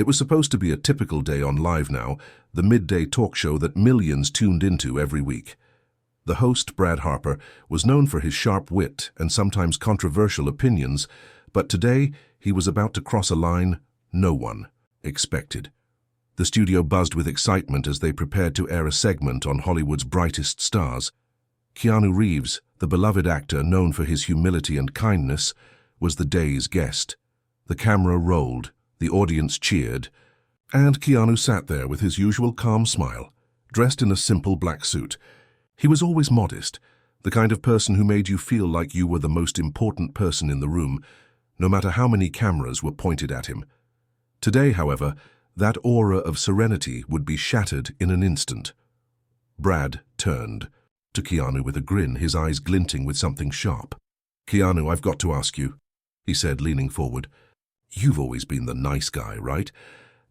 It was supposed to be a typical day on Live Now, the midday talk show that millions tuned into every week. The host, Brad Harper, was known for his sharp wit and sometimes controversial opinions, but today he was about to cross a line no one expected. The studio buzzed with excitement as they prepared to air a segment on Hollywood's brightest stars. Keanu Reeves, the beloved actor known for his humility and kindness, was the day's guest. The camera rolled, the audience cheered, and Keanu sat there with his usual calm smile, dressed in a simple black suit. He was always modest, the kind of person who made you feel like you were the most important person in the room, no matter how many cameras were pointed at him. Today, however, that aura of serenity would be shattered in an instant. Brad turned to Keanu with a grin, his eyes glinting with something sharp. "Keanu, I've got to ask you," he said, leaning forward. "You've always been the nice guy, right?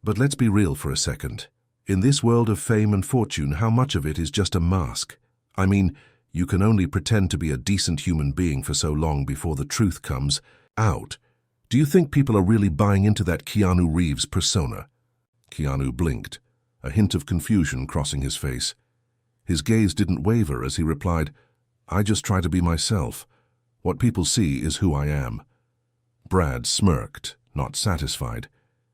But let's be real for a second. In this world of fame and fortune, how much of it is just a mask? I mean, you can only pretend to be a decent human being for so long before the truth comes out. Do you think people are really buying into that Keanu Reeves persona?" Keanu blinked, a hint of confusion crossing his face. His gaze didn't waver as he replied, "I just try to be myself. What people see is who I am." Brad smirked, not satisfied.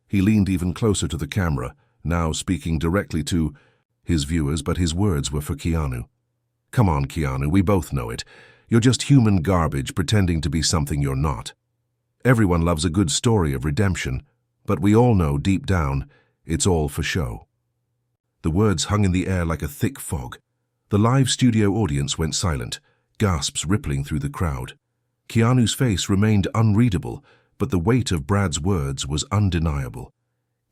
He leaned even closer to the camera, now speaking directly to his viewers, but his words were for Keanu. "Come on, Keanu, we both know it. You're just human garbage pretending to be something you're not. Everyone loves a good story of redemption, but we all know deep down it's all for show." The words hung in the air like a thick fog. The live studio audience went silent, gasps rippling through the crowd. Keanu's face remained unreadable, but the weight of Brad's words was undeniable.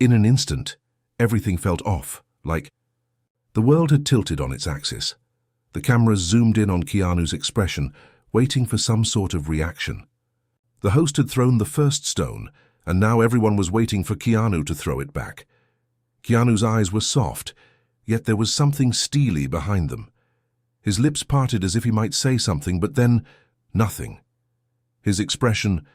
In an instant, everything felt off, like the world had tilted on its axis. The cameras zoomed in on Keanu's expression, waiting for some sort of reaction. The host had thrown the first stone, and now everyone was waiting for Keanu to throw it back. Keanu's eyes were soft, yet there was something steely behind them. His lips parted as if he might say something, but then nothing. His expression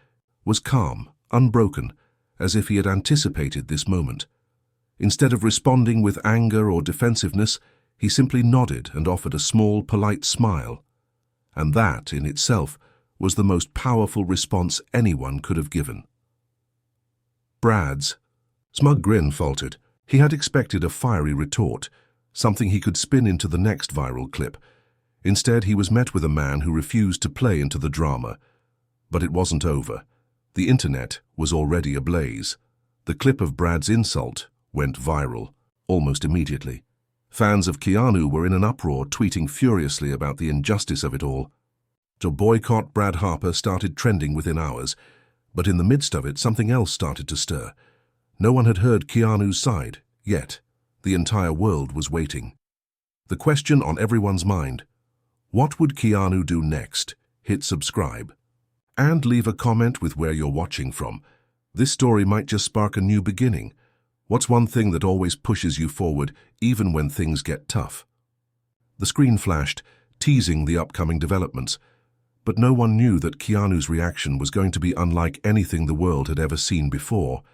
was calm, unbroken, as if he had anticipated this moment. Instead of responding with anger or defensiveness, he simply nodded and offered a small, polite smile. And that, in itself, was the most powerful response anyone could have given. Brad's smug grin faltered. He had expected a fiery retort, something he could spin into the next viral clip. Instead, he was met with a man who refused to play into the drama. But it wasn't over. The internet was already ablaze. The clip of Brad's insult went viral, almost immediately. Fans of Keanu were in an uproar, tweeting furiously about the injustice of it all. To boycott Brad Harper started trending within hours, but in the midst of it, something else started to stir. No one had heard Keanu's side, yet the entire world was waiting. The question on everyone's mind: what would Keanu do next? Hit subscribe. And leave a comment with where you're watching from. This story might just spark a new beginning. What's one thing that always pushes you forward, even when things get tough? The screen flashed, teasing the upcoming developments. But no one knew that Keanu's reaction was going to be unlike anything the world had ever seen before.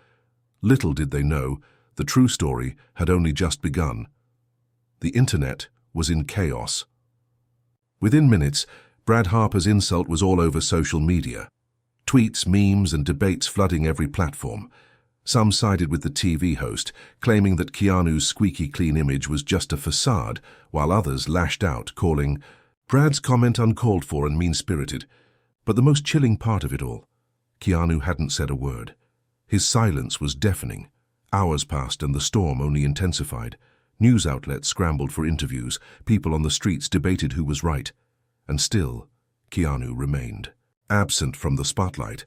Little did they know, the true story had only just begun. The internet was in chaos. Within minutes, Brad Harper's insult was all over social media. Tweets, memes, and debates flooding every platform. Some sided with the TV host, claiming that Keanu's squeaky clean image was just a facade, while others lashed out, calling Brad's comment uncalled for and mean-spirited. But the most chilling part of it all, Keanu hadn't said a word. His silence was deafening. Hours passed and the storm only intensified. News outlets scrambled for interviews. People on the streets debated who was right. And still, Keanu remained. Absent from the spotlight.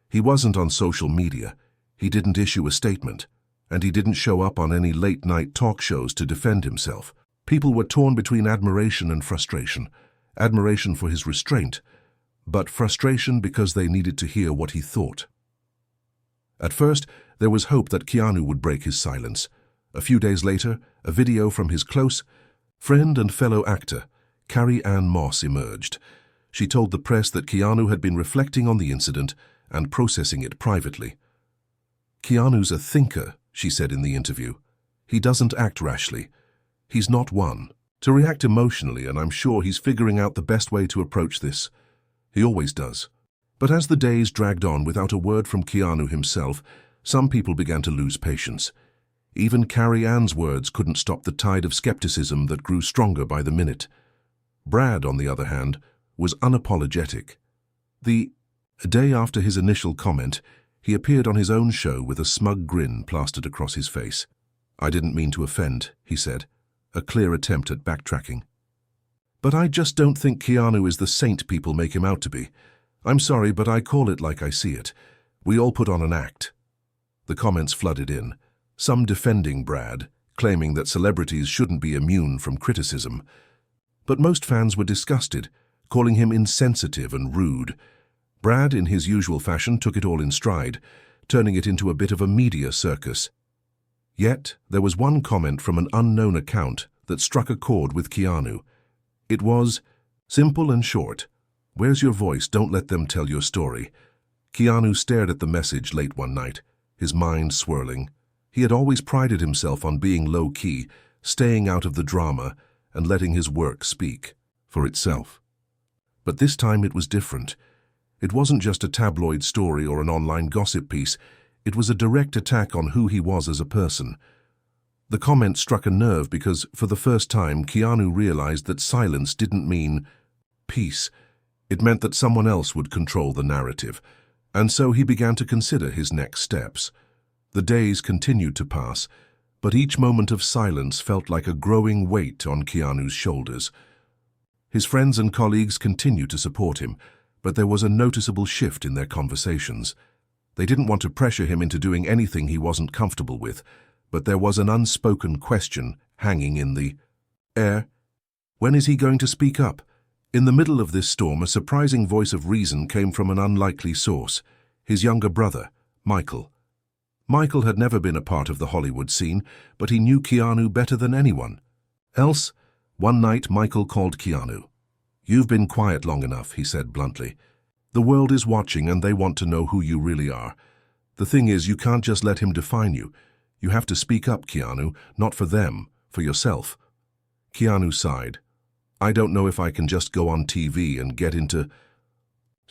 He wasn't on social media. He didn't issue a statement. And he didn't show up on any late-night talk shows to defend himself. People were torn between admiration and frustration. Admiration for his restraint, but frustration because they needed to hear what he thought. At first, there was hope that Keanu would break his silence. A few days later, a video from his close friend and fellow actor, Carrie-Anne Moss, emerged. She told the press that Keanu had been reflecting on the incident and processing it privately. "Keanu's a thinker," she said in the interview. "He doesn't act rashly. He's not one to react emotionally, and I'm sure he's figuring out the best way to approach this. He always does." But as the days dragged on without a word from Keanu himself, some people began to lose patience. Even Carrie Ann's words couldn't stop the tide of skepticism that grew stronger by the minute. Brad, on the other hand, was unapologetic. A day after his initial comment, he appeared on his own show with a smug grin plastered across his face. "I didn't mean to offend," he said, a clear attempt at backtracking. "But I just don't think Keanu is the saint people make him out to be. I'm sorry, but I call it like I see it. We all put on an act." The comments flooded in, some defending Brad, claiming that celebrities shouldn't be immune from criticism. But most fans were disgusted, calling him insensitive and rude. Brad, in his usual fashion, took it all in stride, turning it into a bit of a media circus. Yet, there was one comment from an unknown account that struck a chord with Keanu. It was simple and short. "Where's your voice? Don't let them tell your story." Keanu stared at the message late one night, his mind swirling. He had always prided himself on being low-key, staying out of the drama, and letting his work speak for itself. But this time it was different. It wasn't just a tabloid story or an online gossip piece. It was a direct attack on who he was as a person. The comment struck a nerve because, for the first time, Keanu realized that silence didn't mean peace. It meant that someone else would control the narrative, and so he began to consider his next steps. The days continued to pass, but each moment of silence felt like a growing weight on Keanu's shoulders. His friends and colleagues continued to support him, but there was a noticeable shift in their conversations. They didn't want to pressure him into doing anything he wasn't comfortable with, but there was an unspoken question hanging in the air. When is he going to speak up? In the middle of this storm, a surprising voice of reason came from an unlikely source, his younger brother, Michael. Michael had never been a part of the Hollywood scene, but he knew Keanu better than anyone else. One night, Michael called Keanu. "You've been quiet long enough," he said bluntly. "The world is watching and they want to know who you really are. The thing is, you can't just let him define you. You have to speak up, Keanu, not for them, for yourself." Keanu sighed. "I don't know if I can just go on TV and get into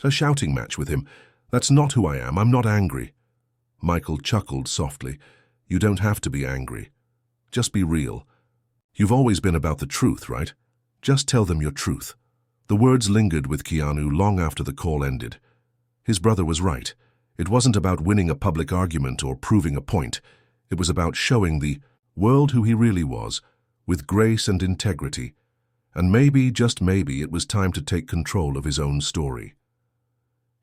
a shouting match with him. That's not who I am. I'm not angry." Michael chuckled softly. "You don't have to be angry. Just be real. You've always been about the truth, right? Just tell them your truth." The words lingered with Keanu long after the call ended. His brother was right. It wasn't about winning a public argument or proving a point. It was about showing the world who he really was, with grace and integrity. And maybe, just maybe, it was time to take control of his own story.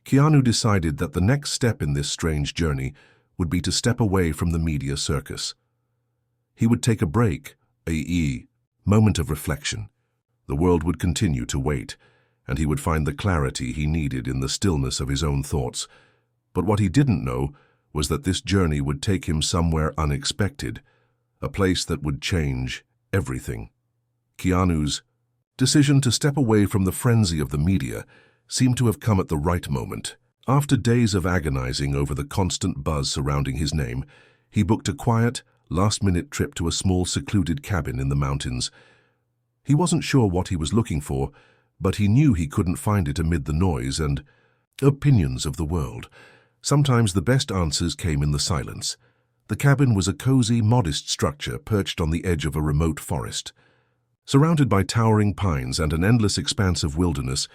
Keanu decided that the next step in this strange journey would be to step away from the media circus. He would take a break, a moment of reflection. The world would continue to wait, and he would find the clarity he needed in the stillness of his own thoughts. But what he didn't know was that this journey would take him somewhere unexpected, a place that would change everything. Keanu's decision to step away from the frenzy of the media seemed to have come at the right moment. After days of agonizing over the constant buzz surrounding his name, he booked a quiet, last-minute trip to a small secluded cabin in the mountains. He wasn't sure what he was looking for, but he knew he couldn't find it amid the noise and opinions of the world. Sometimes the best answers came in the silence. The cabin was a cozy, modest structure perched on the edge of a remote forest. Surrounded by towering pines and an endless expanse of wilderness,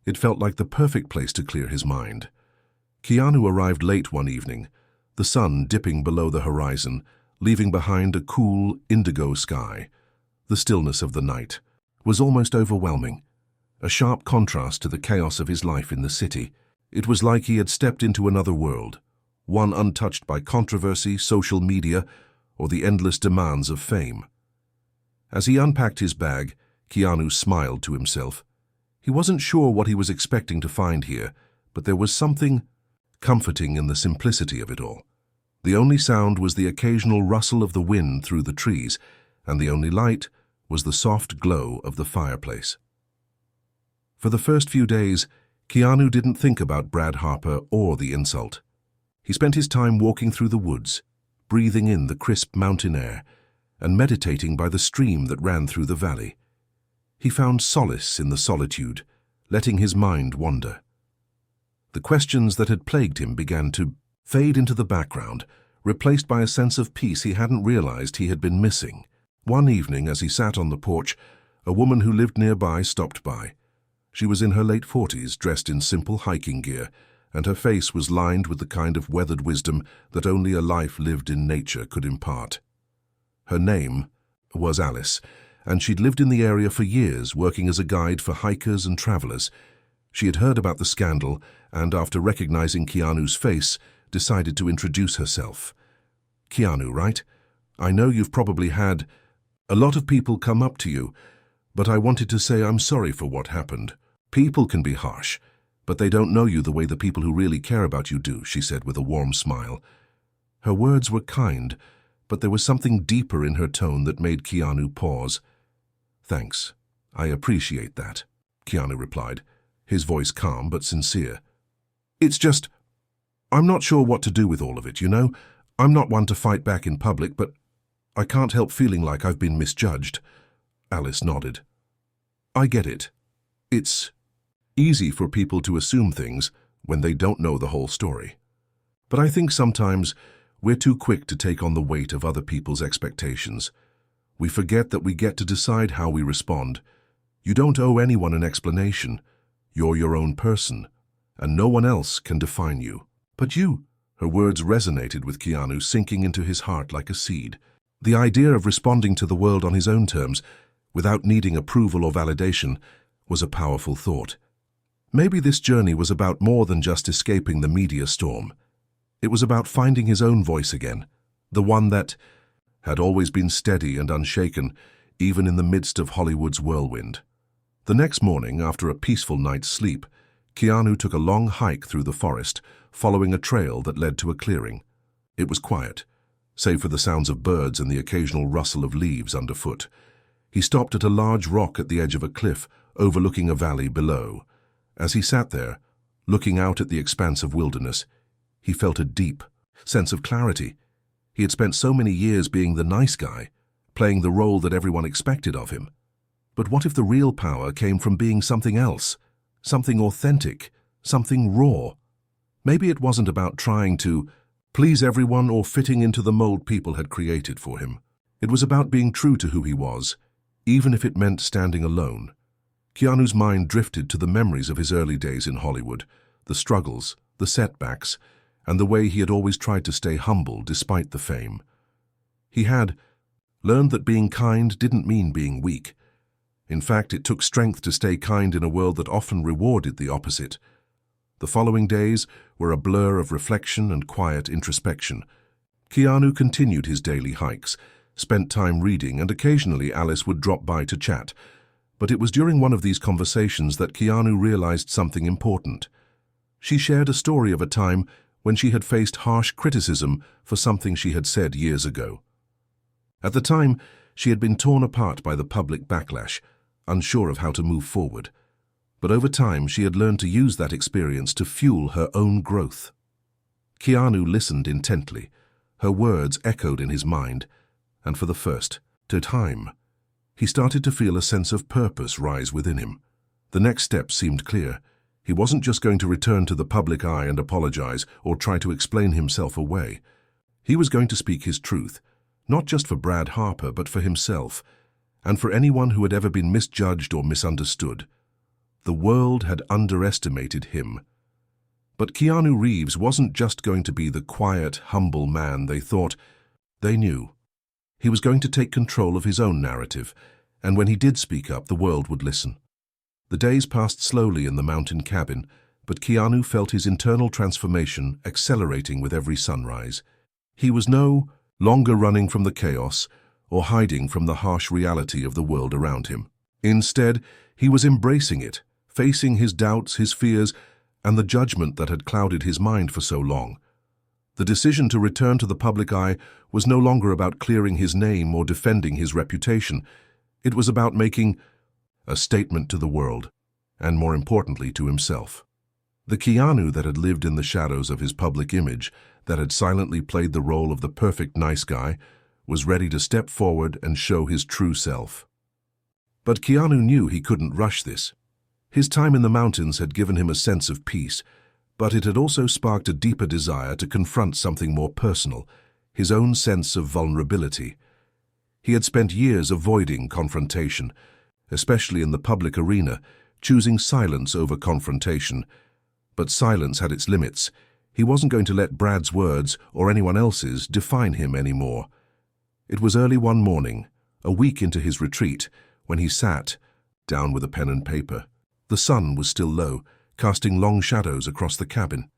it felt like the perfect place to clear his mind. Keanu arrived late one evening, the sun dipping below the horizon, leaving behind a cool, indigo sky. The stillness of the night was almost overwhelming, a sharp contrast to the chaos of his life in the city. It was like he had stepped into another world, one untouched by controversy, social media, or the endless demands of fame. As he unpacked his bag, Keanu smiled to himself. He wasn't sure what he was expecting to find here, but there was something comforting in the simplicity of it all. The only sound was the occasional rustle of the wind through the trees, and the only light was the soft glow of the fireplace. For the first few days, Keanu didn't think about Brad Harper or the insult. He spent his time walking through the woods, breathing in the crisp mountain air and meditating by the stream that ran through the valley. He found solace in the solitude, letting his mind wander. The questions that had plagued him began to fade into the background, replaced by a sense of peace he hadn't realized he had been missing. One evening, as he sat on the porch, a woman who lived nearby stopped by. She was in her late 40s, dressed in simple hiking gear, and her face was lined with the kind of weathered wisdom that only a life lived in nature could impart. Her name was Alice, and she'd lived in the area for years, working as a guide for hikers and travelers. She had heard about the scandal, and after recognizing Keanu's face, decided to introduce herself. "Keanu, right? I know you've probably had a lot of people come up to you, but I wanted to say I'm sorry for what happened. People can be harsh, but they don't know you the way the people who really care about you do," she said with a warm smile. Her words were kind, but there was something deeper in her tone that made Keanu pause. "Thanks. I appreciate that," Keanu replied, his voice calm but sincere. "It's just, I'm not sure what to do with all of it, you know? I'm not one to fight back in public, but I can't help feeling like I've been misjudged." Alice nodded. "I get it. It's easy for people to assume things when they don't know the whole story. But I think sometimes we're too quick to take on the weight of other people's expectations. We forget that we get to decide how we respond. You don't owe anyone an explanation. You're your own person, and no one else can define you. But you." Her words resonated with Keanu, sinking into his heart like a seed. The idea of responding to the world on his own terms, without needing approval or validation, was a powerful thought. Maybe this journey was about more than just escaping the media storm. It was about finding his own voice again, the one that had always been steady and unshaken, even in the midst of Hollywood's whirlwind. The next morning, after a peaceful night's sleep, Keanu took a long hike through the forest, following a trail that led to a clearing. It was quiet, save for the sounds of birds and the occasional rustle of leaves underfoot. He stopped at a large rock at the edge of a cliff, overlooking a valley below. As he sat there, looking out at the expanse of wilderness, he felt a deep sense of clarity. He had spent so many years being the nice guy, playing the role that everyone expected of him. But what if the real power came from being something else, something authentic, something raw? Maybe it wasn't about trying to please everyone or fitting into the mold people had created for him. It was about being true to who he was, even if it meant standing alone. Keanu's mind drifted to the memories of his early days in Hollywood, the struggles, the setbacks, and the way he had always tried to stay humble despite the fame. He had learned that being kind didn't mean being weak. In fact, it took strength to stay kind in a world that often rewarded the opposite. The following days were a blur of reflection and quiet introspection. Keanu continued his daily hikes, spent time reading, and occasionally Alice would drop by to chat. But it was during one of these conversations that Keanu realized something important. She shared a story of a time when she had faced harsh criticism for something she had said years ago. At the time, she had been torn apart by the public backlash, unsure of how to move forward. But over time, she had learned to use that experience to fuel her own growth. Keanu listened intently. Her words echoed in his mind, and for the first time, he started to feel a sense of purpose rise within him. The next step seemed clear. He wasn't just going to return to the public eye and apologize or try to explain himself away. He was going to speak his truth, not just for Brad Harper, but for himself, and for anyone who had ever been misjudged or misunderstood. The world had underestimated him. But Keanu Reeves wasn't just going to be the quiet, humble man they thought. They knew. He was going to take control of his own narrative, and when he did speak up, the world would listen. The days passed slowly in the mountain cabin, but Keanu felt his internal transformation accelerating with every sunrise. He was no longer running from the chaos or hiding from the harsh reality of the world around him. Instead, he was embracing it, facing his doubts, his fears, and the judgment that had clouded his mind for so long. The decision to return to the public eye was no longer about clearing his name or defending his reputation. It was about making a statement to the world, and more importantly to himself. The Keanu that had lived in the shadows of his public image, that had silently played the role of the perfect nice guy, was ready to step forward and show his true self. But Keanu knew he couldn't rush this. His time in the mountains had given him a sense of peace, but it had also sparked a deeper desire to confront something more personal, his own sense of vulnerability. He had spent years avoiding confrontation, especially in the public arena, choosing silence over confrontation. But silence had its limits. He wasn't going to let Brad's words, or anyone else's, define him anymore. It was early one morning, a week into his retreat, when he sat down with a pen and paper. The sun was still low, casting long shadows across the cabin.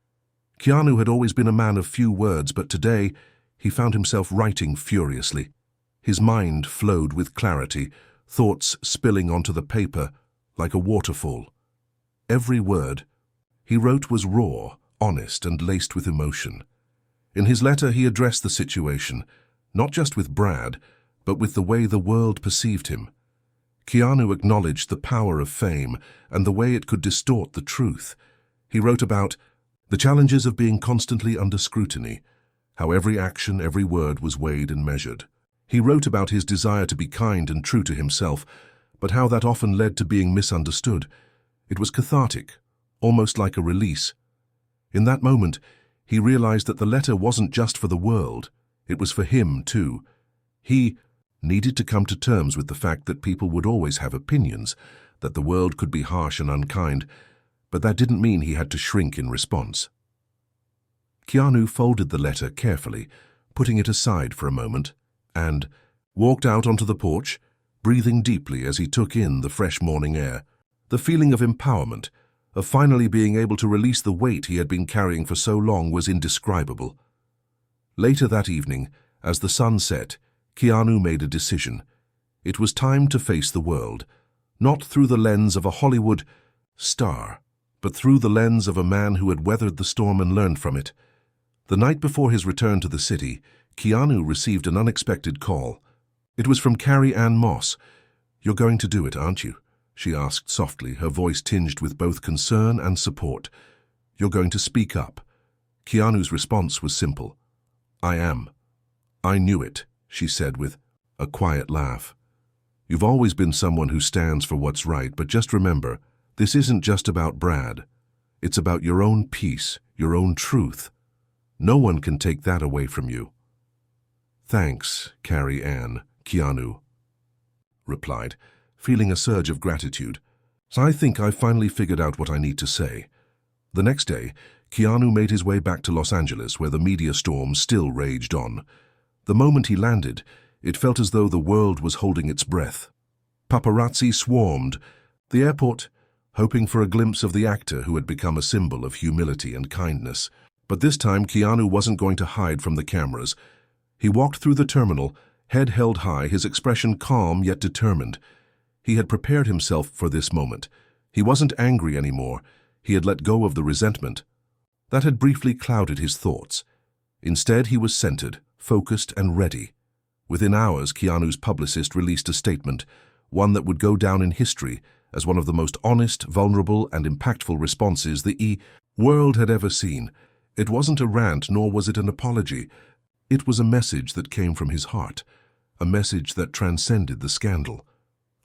Keanu had always been a man of few words, but today he found himself writing furiously. His mind flowed with clarity, thoughts spilling onto the paper like a waterfall. Every word he wrote was raw, honest, and laced with emotion. In his letter he addressed the situation, not just with Brad, but with the way the world perceived him. Keanu acknowledged the power of fame and the way it could distort the truth. He wrote about the challenges of being constantly under scrutiny, how every action, every word was weighed and measured. He wrote about his desire to be kind and true to himself, but how that often led to being misunderstood. It was cathartic, almost like a release. In that moment, he realized that the letter wasn't just for the world, it was for him too. He needed to come to terms with the fact that people would always have opinions, that the world could be harsh and unkind, but that didn't mean he had to shrink in response. Keanu folded the letter carefully, putting it aside for a moment, and walked out onto the porch, breathing deeply as he took in the fresh morning air. The feeling of empowerment, of finally being able to release the weight he had been carrying for so long, was indescribable. Later that evening, as the sun set, Keanu made a decision. It was time to face the world, not through the lens of a Hollywood star, but through the lens of a man who had weathered the storm and learned from it. The night before his return to the city, Keanu received an unexpected call. It was from Carrie Ann Moss. "You're going to do it, aren't you?" she asked softly, her voice tinged with both concern and support. "You're going to speak up." Keanu's response was simple. "I am." "I knew it," she said with a quiet laugh. "You've always been someone who stands for what's right, but just remember, this isn't just about Brad. It's about your own peace, your own truth. No one can take that away from you." "Thanks, Carrie Ann," Keanu replied, feeling a surge of gratitude. "I think I've finally figured out what I need to say." The next day, Keanu made his way back to Los Angeles, where the media storm still raged on. The moment he landed, it felt as though the world was holding its breath. Paparazzi swarmed the airport, hoping for a glimpse of the actor who had become a symbol of humility and kindness. But this time, Keanu wasn't going to hide from the cameras. He walked through the terminal, head held high, his expression calm yet determined. He had prepared himself for this moment. He wasn't angry anymore. He had let go of the resentment that had briefly clouded his thoughts. Instead, he was centered, focused, and ready. Within hours, Keanu's publicist released a statement, one that would go down in history as one of the most honest, vulnerable, and impactful responses the world had ever seen. It wasn't a rant, nor was it an apology. It was a message that came from his heart, a message that transcended the scandal.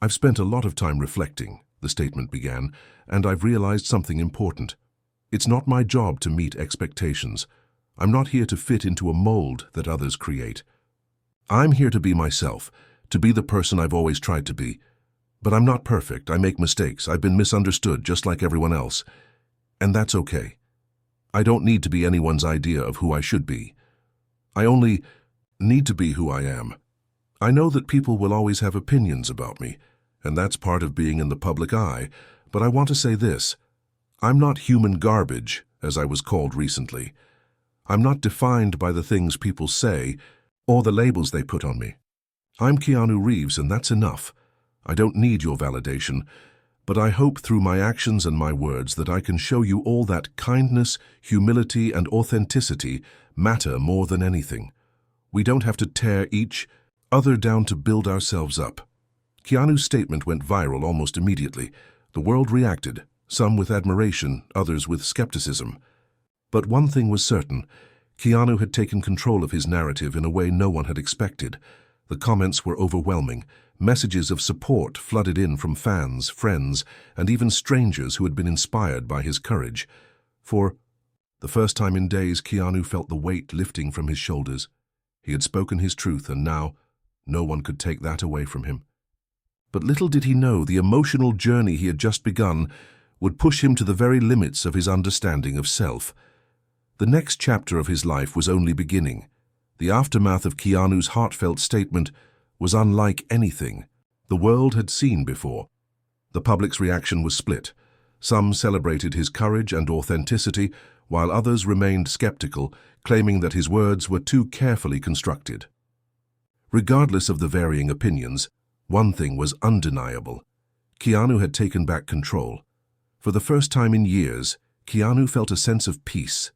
"I've spent a lot of time reflecting," the statement began, "and I've realized something important. It's not my job to meet expectations. I'm not here to fit into a mold that others create. I'm here to be myself, to be the person I've always tried to be. But I'm not perfect. I make mistakes. I've been misunderstood just like everyone else. And that's okay. I don't need to be anyone's idea of who I should be. I only need to be who I am. I know that people will always have opinions about me, and that's part of being in the public eye, but I want to say this. I'm not human garbage, as I was called recently. I'm not defined by the things people say or the labels they put on me. I'm Keanu Reeves, and that's enough. I don't need your validation, but I hope through my actions and my words that I can show you all that kindness, humility, and authenticity matter more than anything. We don't have to tear each other down to build ourselves up." Keanu's statement went viral almost immediately. The world reacted. some with admiration, others with skepticism. But one thing was certain: Keanu had taken control of his narrative in a way no one had expected. The comments were overwhelming. Messages of support flooded in from fans, friends, and even strangers who had been inspired by his courage. For the first time in days, Keanu felt the weight lifting from his shoulders. He had spoken his truth, and now no one could take that away from him. But little did he know the emotional journey he had just begun would push him to the very limits of his understanding of self. The next chapter of his life was only beginning. The aftermath of Keanu's heartfelt statement was unlike anything the world had seen before. The public's reaction was split. Some celebrated his courage and authenticity, while others remained skeptical, claiming that his words were too carefully constructed. Regardless of the varying opinions, one thing was undeniable: Keanu had taken back control. For the first time in years, Keanu felt a sense of peace.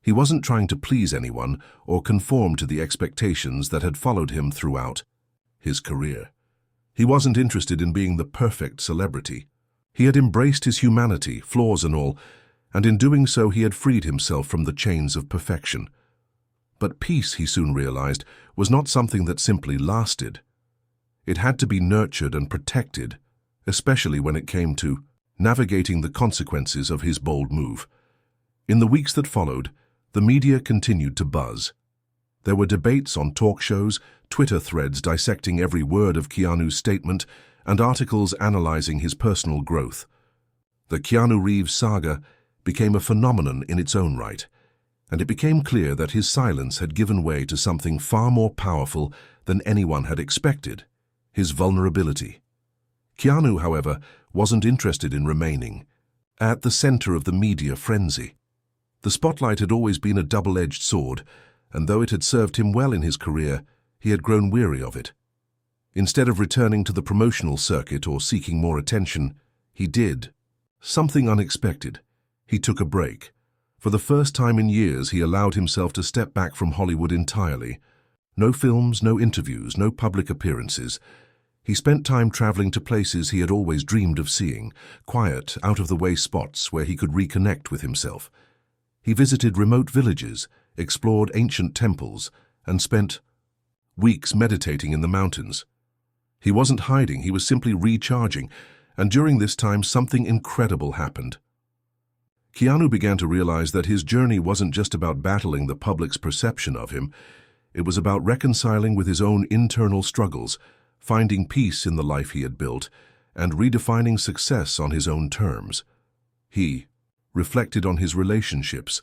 He wasn't trying to please anyone or conform to the expectations that had followed him throughout his career. He wasn't interested in being the perfect celebrity. He had embraced his humanity, flaws and all, and in doing so he had freed himself from the chains of perfection. But peace, he soon realized, was not something that simply lasted. It had to be nurtured and protected, especially when it came to navigating the consequences of his bold move. In the weeks that followed, the media continued to buzz. There were debates on talk shows, Twitter threads dissecting every word of Keanu's statement, and articles analyzing his personal growth. The Keanu Reeves saga became a phenomenon in its own right, and it became clear that his silence had given way to something far more powerful than anyone had expected: his vulnerability. Keanu, however, wasn't interested in remaining at the center of the media frenzy. The spotlight had always been a double-edged sword, and though it had served him well in his career, he had grown weary of it. Instead of returning to the promotional circuit or seeking more attention, he did something unexpected. He took a break. For the first time in years, he allowed himself to step back from Hollywood entirely. No films, no interviews, no public appearances. He spent time traveling to places he had always dreamed of seeing, quiet, out-of-the-way spots where he could reconnect with himself. He visited remote villages, explored ancient temples, and spent weeks meditating in the mountains. He wasn't hiding, he was simply recharging, and during this time something incredible happened. Keanu began to realize that his journey wasn't just about battling the public's perception of him. It was about reconciling with his own internal struggles, finding peace in the life he had built, and redefining success on his own terms. He reflected on his relationships,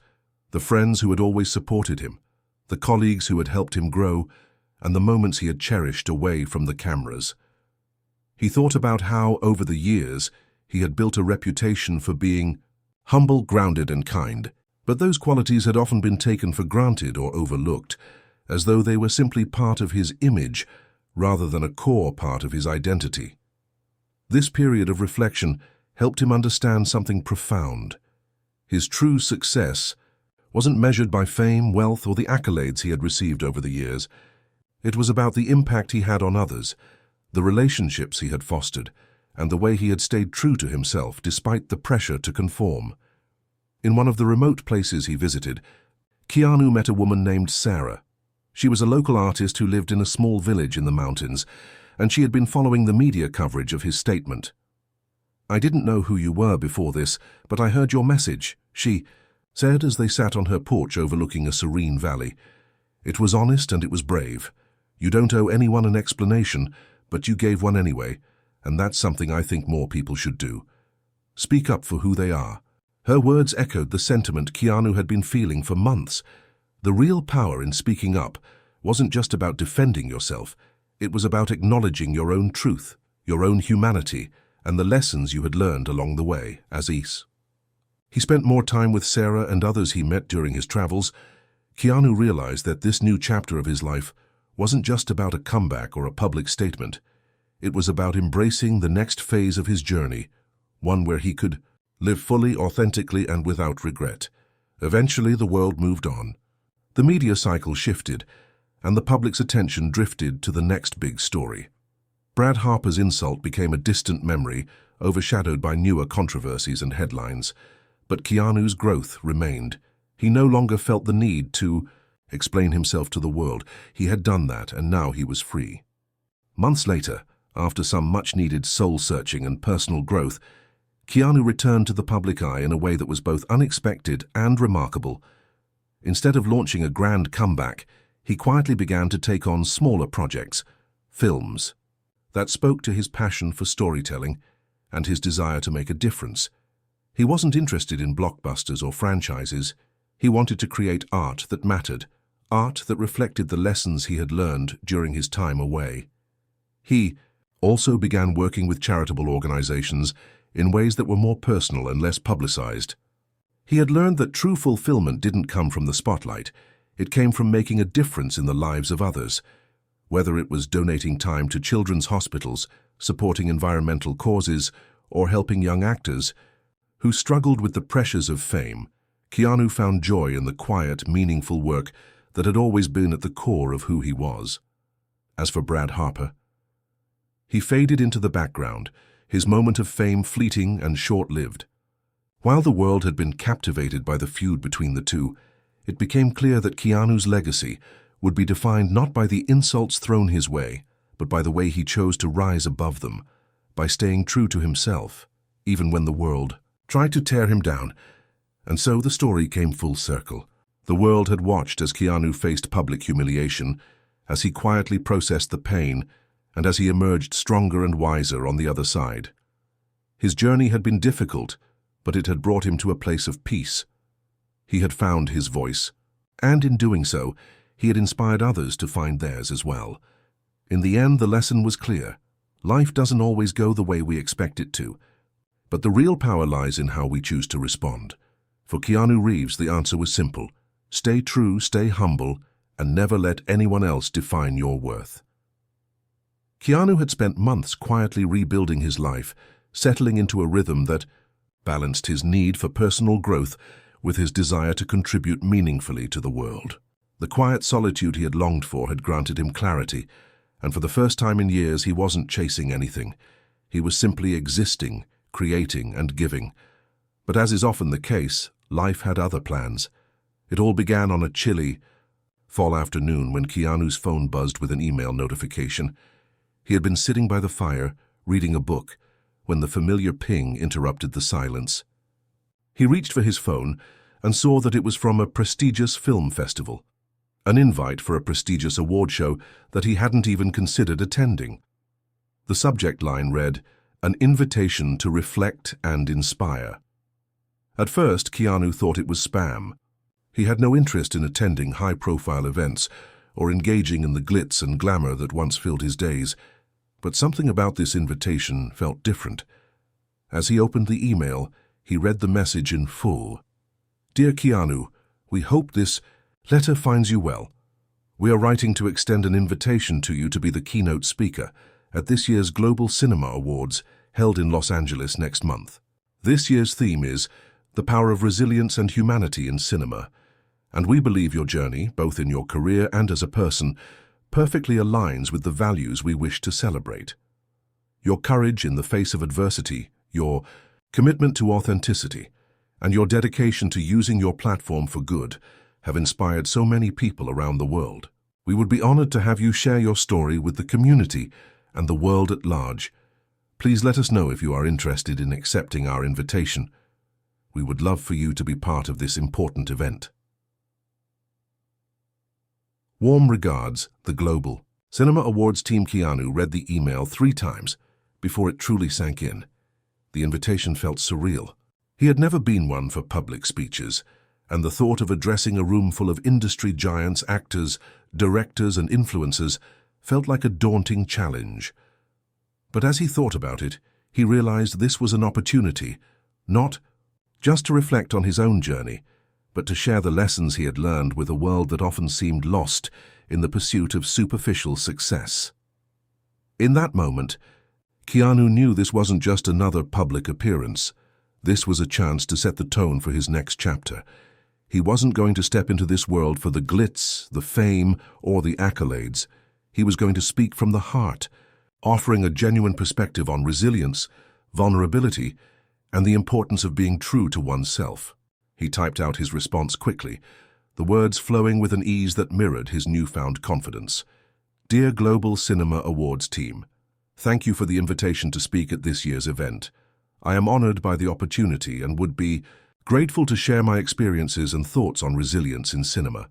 the friends who had always supported him, the colleagues who had helped him grow, and the moments he had cherished away from the cameras. He thought about how, over the years, he had built a reputation for being humble, grounded, and kind, but those qualities had often been taken for granted or overlooked, as though they were simply part of his image rather than a core part of his identity. This period of reflection helped him understand something profound. His true success wasn't measured by fame, wealth, or the accolades he had received over the years. It was about the impact he had on others, the relationships he had fostered, and the way he had stayed true to himself despite the pressure to conform. In one of the remote places he visited, Keanu met a woman named Sarah. She was a local artist who lived in a small village in the mountains, and she had been following the media coverage of his statement. "I didn't know who you were before this, but I heard your message," she said as they sat on her porch overlooking a serene valley. "It was honest and it was brave. You don't owe anyone an explanation, but you gave one anyway, and that's something I think more people should do. Speak up for who they are." Her words echoed the sentiment Keanu had been feeling for months. The real power in speaking up wasn't just about defending yourself. It was about acknowledging your own truth, your own humanity, and the lessons you had learned along the way as Ace. He spent more time with Sarah and others he met during his travels. Keanu realized that this new chapter of his life wasn't just about a comeback or a public statement. It was about embracing the next phase of his journey, one where he could live fully, authentically, and without regret. Eventually, the world moved on. The media cycle shifted, and the public's attention drifted to the next big story. Brad Harper's insult became a distant memory, overshadowed by newer controversies and headlines. But Keanu's growth remained. He no longer felt the need to explain himself to the world. He had done that, and now he was free. Months later, after some much-needed soul-searching and personal growth, Keanu returned to the public eye in a way that was both unexpected and remarkable. Instead of launching a grand comeback, he quietly began to take on smaller projects, films, that spoke to his passion for storytelling and his desire to make a difference. He wasn't interested in blockbusters or franchises. He wanted to create art that mattered, art that reflected the lessons he had learned during his time away. He also began working with charitable organizations in ways that were more personal and less publicized. He had learned that true fulfillment didn't come from the spotlight. It came from making a difference in the lives of others. Whether it was donating time to children's hospitals, supporting environmental causes, or helping young actors who struggled with the pressures of fame, Keanu found joy in the quiet, meaningful work that had always been at the core of who he was. As for Brad Harper, he faded into the background, his moment of fame fleeting and short-lived. While the world had been captivated by the feud between the two, it became clear that Keanu's legacy would be defined not by the insults thrown his way, but by the way he chose to rise above them, by staying true to himself, even when the world tried to tear him down. And so the story came full circle. The world had watched as Keanu faced public humiliation, as he quietly processed the pain, and as he emerged stronger and wiser on the other side. His journey had been difficult, but it had brought him to a place of peace. He had found his voice, and in doing so, he had inspired others to find theirs as well. In the end, the lesson was clear. Life doesn't always go the way we expect it to, but the real power lies in how we choose to respond. For Keanu Reeves, the answer was simple: stay true, stay humble, and never let anyone else define your worth. Keanu had spent months quietly rebuilding his life, settling into a rhythm that balanced his need for personal growth with his desire to contribute meaningfully to the world. The quiet solitude he had longed for had granted him clarity, and for the first time in years he wasn't chasing anything. He was simply existing, creating, and giving. But as is often the case, life had other plans. It all began on a chilly fall afternoon when Keanu's phone buzzed with an email notification. He had been sitting by the fire, reading a book, when the familiar ping interrupted the silence. He reached for his phone and saw that it was from a prestigious film festival, an invite for a prestigious award show that he hadn't even considered attending. The subject line read, "An invitation to reflect and inspire." At first, Keanu thought it was spam. He had no interest in attending high-profile events or engaging in the glitz and glamour that once filled his days. But something about this invitation felt different. As he opened the email, he read the message in full. "Dear Keanu, we hope this letter finds you well. We are writing to extend an invitation to you to be the keynote speaker at this year's Global Cinema Awards held in Los Angeles next month. This year's theme is the power of resilience and humanity in cinema, and we believe your journey, both in your career and as a person, perfectly aligns with the values we wish to celebrate. Your courage in the face of adversity, your commitment to authenticity, and your dedication to using your platform for good have inspired so many people around the world. We would be honored to have you share your story with the community and the world at large. Please let us know if you are interested in accepting our invitation. We would love for you to be part of this important event. Warm regards, the Global Cinema Awards team. Keanu read the email 3 times before it truly sank in. The invitation felt surreal. He had never been one for public speeches, and the thought of addressing a room full of industry giants, actors, directors, and influencers felt like a daunting challenge. But as he thought about it, he realized this was an opportunity, not just to reflect on his own journey, but to share the lessons he had learned with a world that often seemed lost in the pursuit of superficial success. In that moment, Keanu knew this wasn't just another public appearance. This was a chance to set the tone for his next chapter. He wasn't going to step into this world for the glitz, the fame, or the accolades. He was going to speak from the heart, offering a genuine perspective on resilience, vulnerability, and the importance of being true to oneself. He typed out his response quickly, the words flowing with an ease that mirrored his newfound confidence. Dear Global Cinema Awards team, thank you for the invitation to speak at this year's event. I am honored by the opportunity and would be grateful to share my experiences and thoughts on resilience in cinema.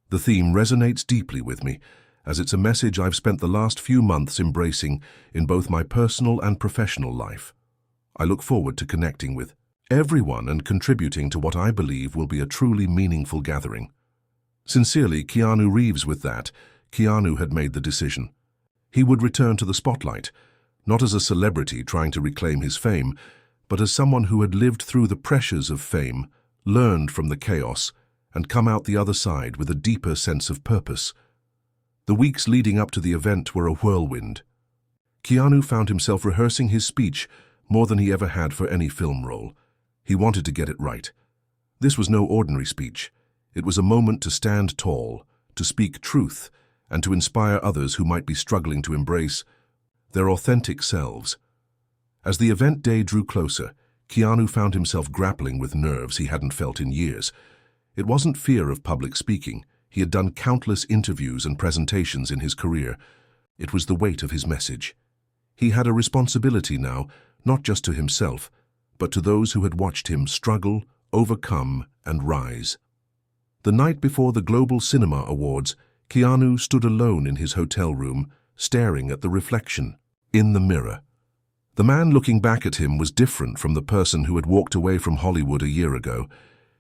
The theme resonates deeply with me, as it's a message I've spent the last few months embracing in both my personal and professional life. I look forward to connecting with everyone and contributing to what I believe will be a truly meaningful gathering. Sincerely, Keanu Reeves. With that, Keanu had made the decision. He would return to the spotlight, not as a celebrity trying to reclaim his fame, but as someone who had lived through the pressures of fame, learned from the chaos, and come out the other side with a deeper sense of purpose. The weeks leading up to the event were a whirlwind. Keanu found himself rehearsing his speech more than he ever had for any film role. He wanted to get it right. This was no ordinary speech. It was a moment to stand tall, to speak truth, and to inspire others who might be struggling to embrace their authentic selves. As the event day drew closer, Keanu found himself grappling with nerves he hadn't felt in years. It wasn't fear of public speaking. He had done countless interviews and presentations in his career. It was the weight of his message. He had a responsibility now, not just to himself, but to those who had watched him struggle, overcome, and rise. The night before the Global Cinema Awards, Keanu stood alone in his hotel room, staring at the reflection in the mirror. The man looking back at him was different from the person who had walked away from Hollywood a year ago.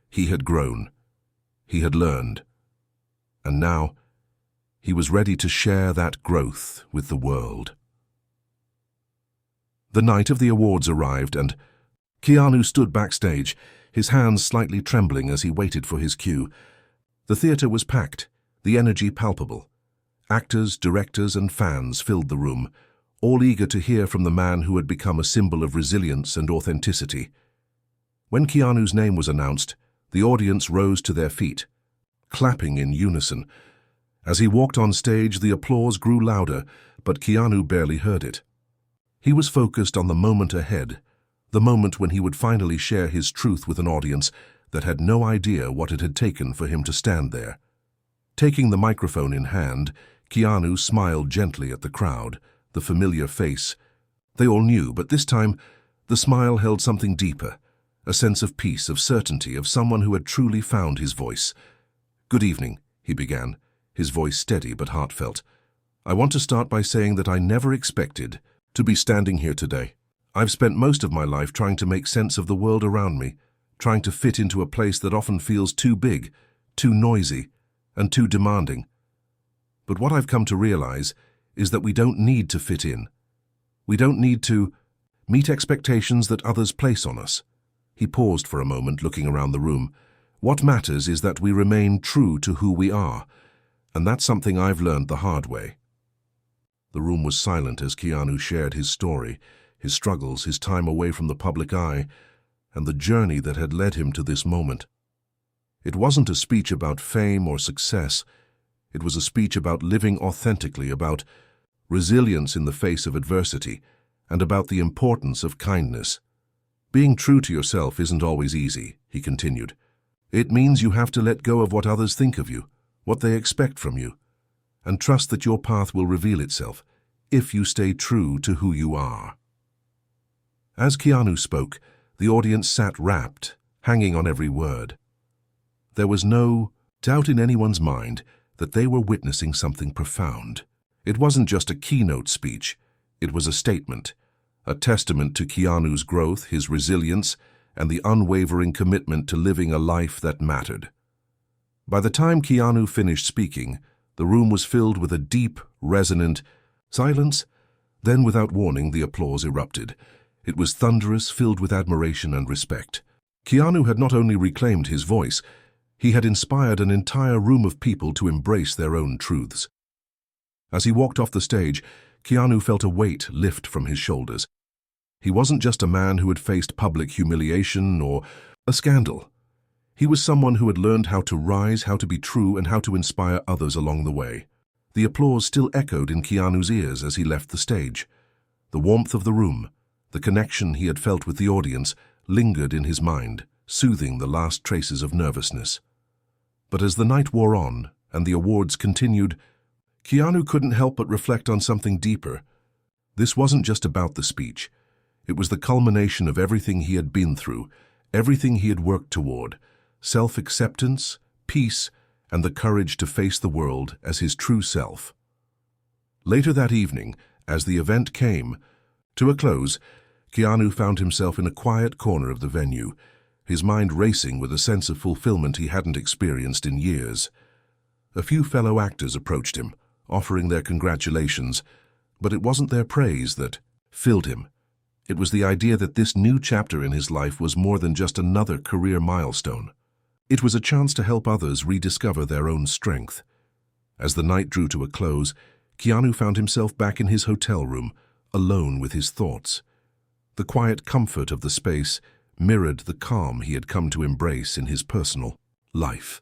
He had grown. He had learned. And now, he was ready to share that growth with the world. The night of the awards arrived and Keanu stood backstage, his hands slightly trembling as he waited for his cue. The theater was packed, the energy palpable. Actors, directors, and fans filled the room, all eager to hear from the man who had become a symbol of resilience and authenticity. When Keanu's name was announced, the audience rose to their feet, clapping in unison. As he walked on stage, the applause grew louder, but Keanu barely heard it. He was focused on the moment ahead, the moment when he would finally share his truth with an audience that had no idea what it had taken for him to stand there. Taking the microphone in hand, Keanu smiled gently at the crowd, the familiar face. They all knew, but this time, the smile held something deeper, a sense of peace, of certainty, of someone who had truly found his voice. "Good evening," he began, his voice steady but heartfelt. "I want to start by saying that I never expected to be standing here today. I've spent most of my life trying to make sense of the world around me, trying to fit into a place that often feels too big, too noisy, and too demanding. But what I've come to realize is that we don't need to fit in. We don't need to meet expectations that others place on us." He paused for a moment, looking around the room. "What matters is that we remain true to who we are, and that's something I've learned the hard way." The room was silent as Keanu shared his story, his struggles, his time away from the public eye, and the journey that had led him to this moment. It wasn't a speech about fame or success. It was a speech about living authentically, about resilience in the face of adversity, and about the importance of kindness. "Being true to yourself isn't always easy," he continued. "It means you have to let go of what others think of you, what they expect from you, and trust that your path will reveal itself if you stay true to who you are." As Keanu spoke, the audience sat rapt, hanging on every word. There was no doubt in anyone's mind that they were witnessing something profound. It wasn't just a keynote speech, it was a statement, a testament to Keanu's growth, his resilience, and the unwavering commitment to living a life that mattered. By the time Keanu finished speaking, the room was filled with a deep, resonant silence. Then, without warning, the applause erupted. It was thunderous, filled with admiration and respect. Keanu had not only reclaimed his voice, he had inspired an entire room of people to embrace their own truths. As he walked off the stage, Keanu felt a weight lift from his shoulders. He wasn't just a man who had faced public humiliation or a scandal. He was someone who had learned how to rise, how to be true, and how to inspire others along the way. The applause still echoed in Keanu's ears as he left the stage. The warmth of the room, the connection he had felt with the audience, lingered in his mind, soothing the last traces of nervousness. But as the night wore on and the awards continued, Keanu couldn't help but reflect on something deeper. This wasn't just about the speech. It was the culmination of everything he had been through, everything he had worked toward: self-acceptance, peace, and the courage to face the world as his true self. Later that evening, as the event came to a close, Keanu found himself in a quiet corner of the venue, his mind racing with a sense of fulfillment he hadn't experienced in years. A few fellow actors approached him, offering their congratulations, but it wasn't their praise that filled him. It was the idea that this new chapter in his life was more than just another career milestone. It was a chance to help others rediscover their own strength. As the night drew to a close, Keanu found himself back in his hotel room, alone with his thoughts. The quiet comfort of the space mirrored the calm he had come to embrace in his personal life.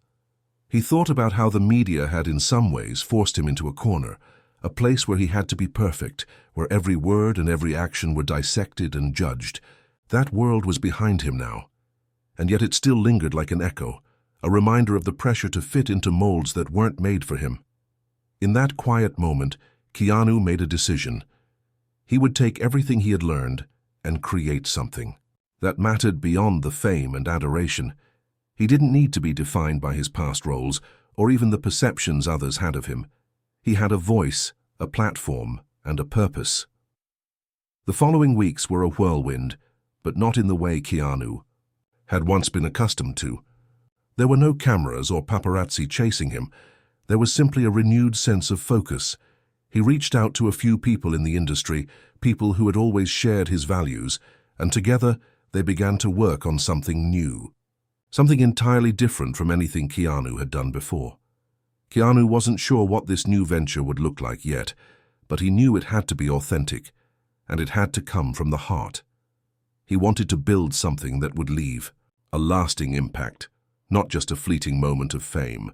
He thought about how the media had in some ways forced him into a corner, a place where he had to be perfect, where every word and every action were dissected and judged. That world was behind him now, and yet it still lingered like an echo, a reminder of the pressure to fit into molds that weren't made for him. In that quiet moment, Keanu made a decision. He would take everything he had learned and create something that mattered beyond the fame and adoration. He didn't need to be defined by his past roles or even the perceptions others had of him. He had a voice, a platform, and a purpose. The following weeks were a whirlwind, but not in the way Keanu had once been accustomed to. There were no cameras or paparazzi chasing him. There was simply a renewed sense of focus. He reached out to a few people in the industry, people who had always shared his values, and together they began to work on something new. Something entirely different from anything Keanu had done before. Keanu wasn't sure what this new venture would look like yet, but he knew it had to be authentic, and it had to come from the heart. He wanted to build something that would leave a lasting impact, not just a fleeting moment of fame.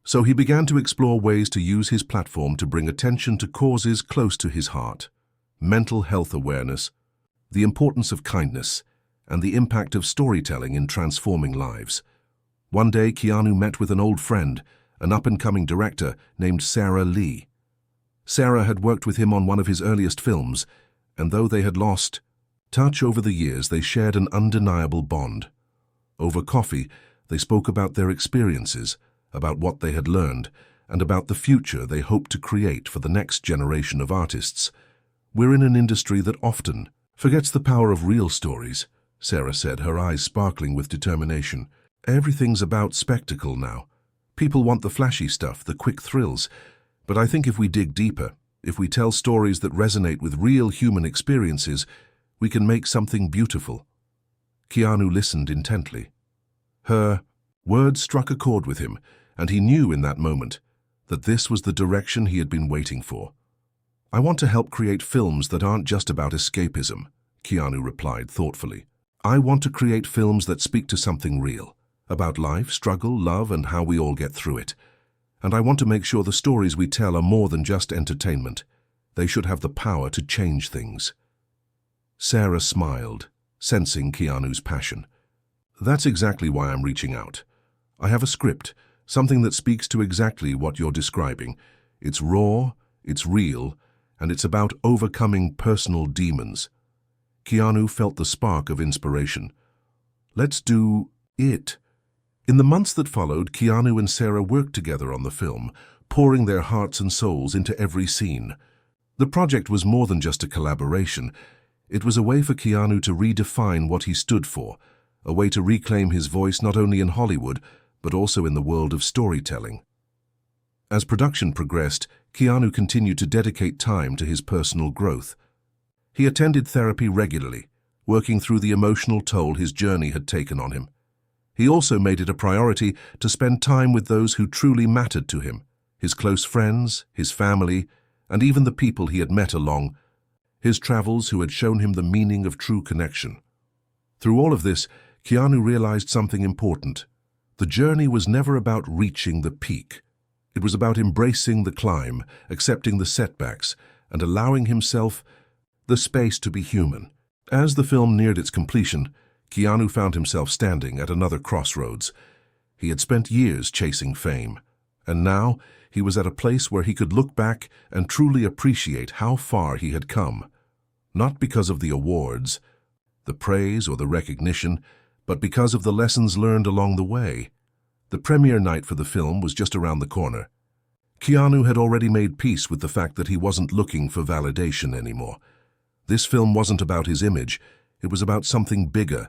So he began to explore ways to use his platform to bring attention to causes close to his heart: mental health awareness, the importance of kindness, and the impact of storytelling in transforming lives. One day, Keanu met with an old friend, an up-and-coming director named Sarah Lee. Sarah had worked with him on one of his earliest films, and though they had lost touch over the years, they shared an undeniable bond. Over coffee, they spoke about their experiences, about what they had learned, and about the future they hoped to create for the next generation of artists. "We're in an industry that often forgets the power of real stories," Sarah said, her eyes sparkling with determination. "Everything's about spectacle now. People want the flashy stuff, the quick thrills. But I think if we dig deeper, if we tell stories that resonate with real human experiences, we can make something beautiful." Keanu listened intently. Her words struck a chord with him, and he knew in that moment that this was the direction he had been waiting for. "I want to help create films that aren't just about escapism," Keanu replied thoughtfully. "I want to create films that speak to something real, about life, struggle, love, and how we all get through it. And I want to make sure the stories we tell are more than just entertainment. They should have the power to change things." Sarah smiled, sensing Keanu's passion. "That's exactly why I'm reaching out. I have a script, something that speaks to exactly what you're describing. It's raw, it's real, and it's about overcoming personal demons." Keanu felt the spark of inspiration. "Let's do it." In the months that followed, Keanu and Sarah worked together on the film, pouring their hearts and souls into every scene. The project was more than just a collaboration. It was a way for Keanu to redefine what he stood for, a way to reclaim his voice not only in Hollywood, but also in the world of storytelling. As production progressed, Keanu continued to dedicate time to his personal growth. He attended therapy regularly, working through the emotional toll his journey had taken on him. He also made it a priority to spend time with those who truly mattered to him: his close friends, his family, and even the people he had met along his travels who had shown him the meaning of true connection. Through all of this, Keanu realized something important. The journey was never about reaching the peak. It was about embracing the climb, accepting the setbacks, and allowing himself the space to be human. As the film neared its completion, Keanu found himself standing at another crossroads. He had spent years chasing fame, and now he was at a place where he could look back and truly appreciate how far he had come. Not because of the awards, the praise or the recognition, but because of the lessons learned along the way. The premiere night for the film was just around the corner. Keanu had already made peace with the fact that he wasn't looking for validation anymore. This film wasn't about his image, it was about something bigger.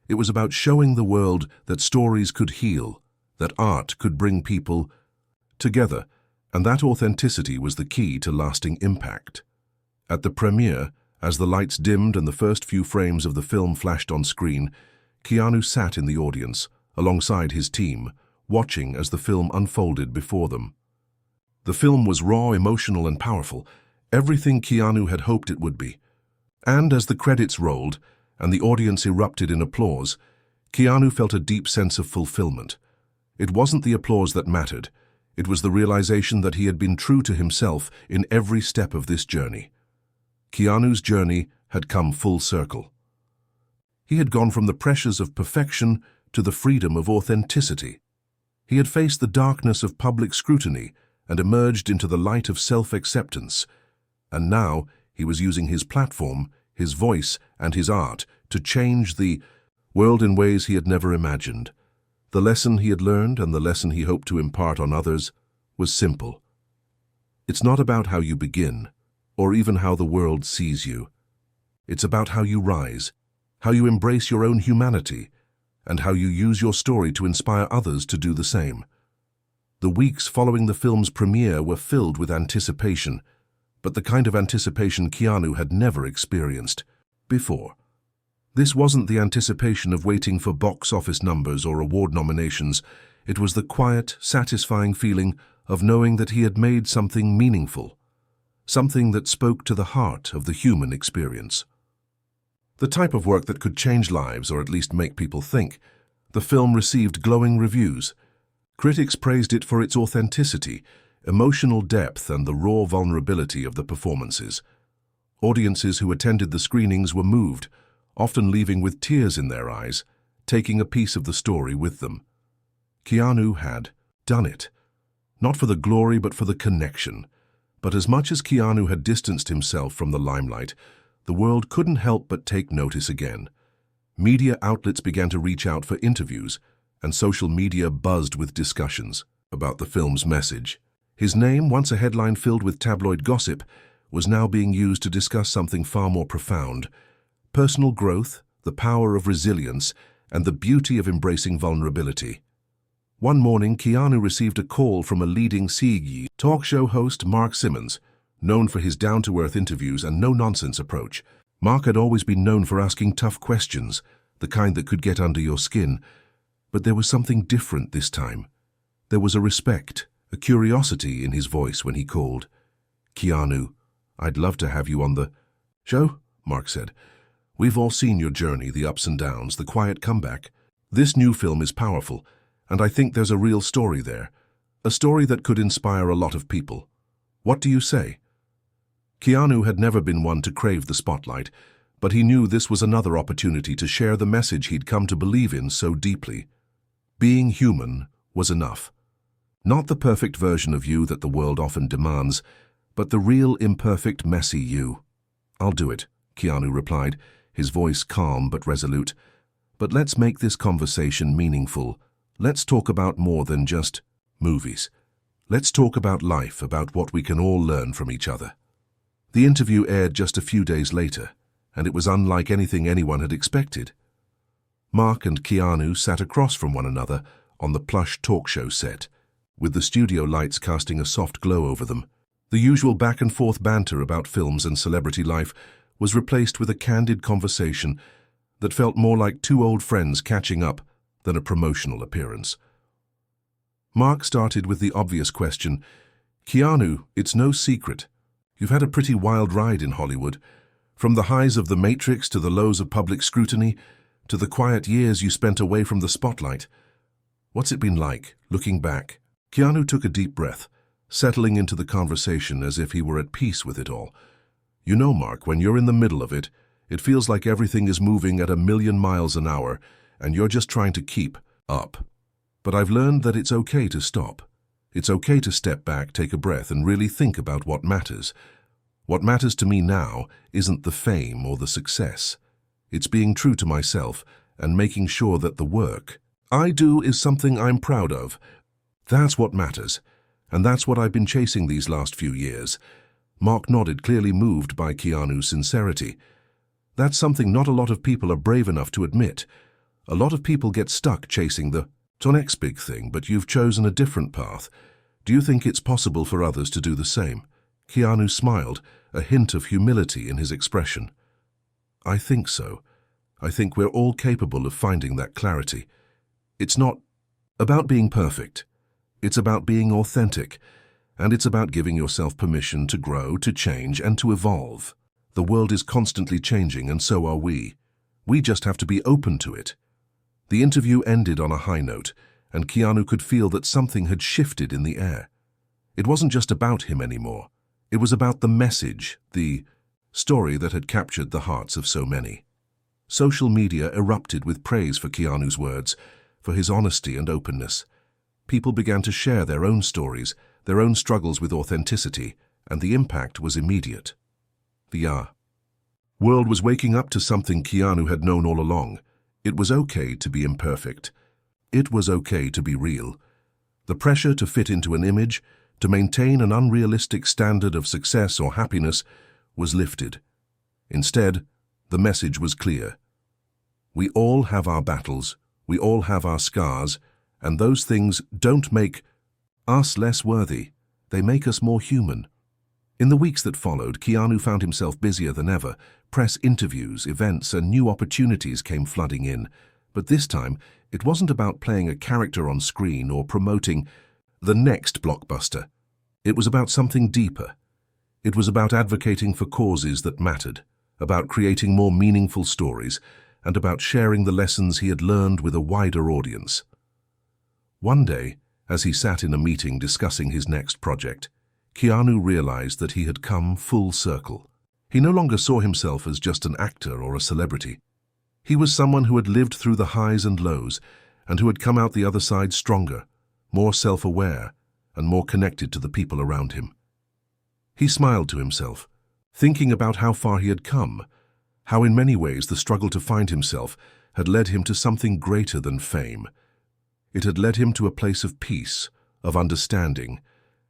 It was about showing the world that stories could heal, that art could bring people together, and that authenticity was the key to lasting impact. At the premiere, as the lights dimmed and the first few frames of the film flashed on screen, Keanu sat in the audience, alongside his team, watching as the film unfolded before them. The film was raw, emotional, and powerful, everything Keanu had hoped it would be. And as the credits rolled, and the audience erupted in applause, Keanu felt a deep sense of fulfillment. It wasn't the applause that mattered, it was the realization that he had been true to himself in every step of this journey. Keanu's journey had come full circle. He had gone from the pressures of perfection to the freedom of authenticity. He had faced the darkness of public scrutiny and emerged into the light of self-acceptance. And now he was using his platform, his voice, and his art to change the world in ways he had never imagined. The lesson he had learned and the lesson he hoped to impart on others was simple. It's not about how you begin, or even how the world sees you. It's about how you rise, how you embrace your own humanity, and how you use your story to inspire others to do the same. The weeks following the film's premiere were filled with anticipation, but the kind of anticipation Keanu had never experienced before. This wasn't the anticipation of waiting for box office numbers or award nominations. It was the quiet, satisfying feeling of knowing that he had made something meaningful, something that spoke to the heart of the human experience. The type of work that could change lives, or at least make people think. The film received glowing reviews. Critics praised it for its authenticity, emotional depth, and the raw vulnerability of the performances. Audiences who attended the screenings were moved, often leaving with tears in their eyes, taking a piece of the story with them. Keanu had done it, not for the glory but for the connection. But as much as Keanu had distanced himself from the limelight, the world couldn't help but take notice again. Media outlets began to reach out for interviews, and social media buzzed with discussions about the film's message. His name, once a headline filled with tabloid gossip, was now being used to discuss something far more profound: personal growth, the power of resilience, and the beauty of embracing vulnerability. One morning, Keanu received a call from a leading CG talk show host, Mark Simmons, known for his down-to-earth interviews and no-nonsense approach. Mark had always been known for asking tough questions, the kind that could get under your skin. But there was something different this time. There was a respect, a curiosity in his voice when he called. "Keanu, I'd love to have you on the show," Mark said. "We've all seen your journey, the ups and downs, the quiet comeback. This new film is powerful, and I think there's a real story there, a story that could inspire a lot of people. What do you say?" Keanu had never been one to crave the spotlight, but he knew this was another opportunity to share the message he'd come to believe in so deeply. Being human was enough. Not the perfect version of you that the world often demands, but the real, imperfect, messy you. "I'll do it," Keanu replied, his voice calm but resolute. "But let's make this conversation meaningful. Let's talk about more than just movies. Let's talk about life, about what we can all learn from each other." The interview aired just a few days later, and it was unlike anything anyone had expected. Mark and Keanu sat across from one another on the plush talk show set, with the studio lights casting a soft glow over them. The usual back-and-forth banter about films and celebrity life was replaced with a candid conversation that felt more like two old friends catching up than a promotional appearance. Mark started with the obvious question, "Keanu, it's no secret. You've had a pretty wild ride in Hollywood. From the highs of The Matrix to the lows of public scrutiny, to the quiet years you spent away from the spotlight. What's it been like, looking back?" Keanu took a deep breath, settling into the conversation as if he were at peace with it all. You know, Mark, when you're in the middle of it, it feels like everything is moving at 1,000,000 miles an hour, and you're just trying to keep up. But I've learned that it's okay to stop. It's okay to step back, take a breath, and really think about what matters. What matters to me now isn't the fame or the success. It's being true to myself and making sure that the work I do is something I'm proud of. That's what matters, and that's what I've been chasing these last few years. Mark nodded, clearly moved by Keanu's sincerity. That's something not a lot of people are brave enough to admit. A lot of people get stuck chasing the next big thing, but you've chosen a different path. Do you think it's possible for others to do the same? Keanu smiled, a hint of humility in his expression. I think so. I think we're all capable of finding that clarity. It's not about being perfect. It's about being authentic, and it's about giving yourself permission to grow, to change, and to evolve. The world is constantly changing, and so are we. We just have to be open to it. The interview ended on a high note, and Keanu could feel that something had shifted in the air. It wasn't just about him anymore. It was about the message, the story that had captured the hearts of so many. Social media erupted with praise for Keanu's words, for his honesty and openness. People began to share their own stories, their own struggles with authenticity, and the impact was immediate. The world was waking up to something Keanu had known all along. It was okay to be imperfect. It was okay to be real. The pressure to fit into an image, to maintain an unrealistic standard of success or happiness, was lifted. Instead, the message was clear. We all have our battles, we all have our scars, and those things don't make us less worthy. They make us more human. In the weeks that followed, Keanu found himself busier than ever. Press interviews, events, and new opportunities came flooding in. But this time, it wasn't about playing a character on screen or promoting the next blockbuster. It was about something deeper. It was about advocating for causes that mattered, about creating more meaningful stories, and about sharing the lessons he had learned with a wider audience. One day, as he sat in a meeting discussing his next project, Keanu realized that he had come full circle. He no longer saw himself as just an actor or a celebrity. He was someone who had lived through the highs and lows, and who had come out the other side stronger, more self-aware, and more connected to the people around him. He smiled to himself, thinking about how far he had come, how in many ways the struggle to find himself had led him to something greater than fame. It had led him to a place of peace, of understanding,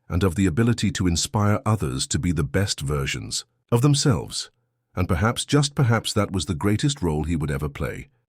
and of the ability to inspire others to be the best versions of themselves. And perhaps, just perhaps, that was the greatest role he would ever play.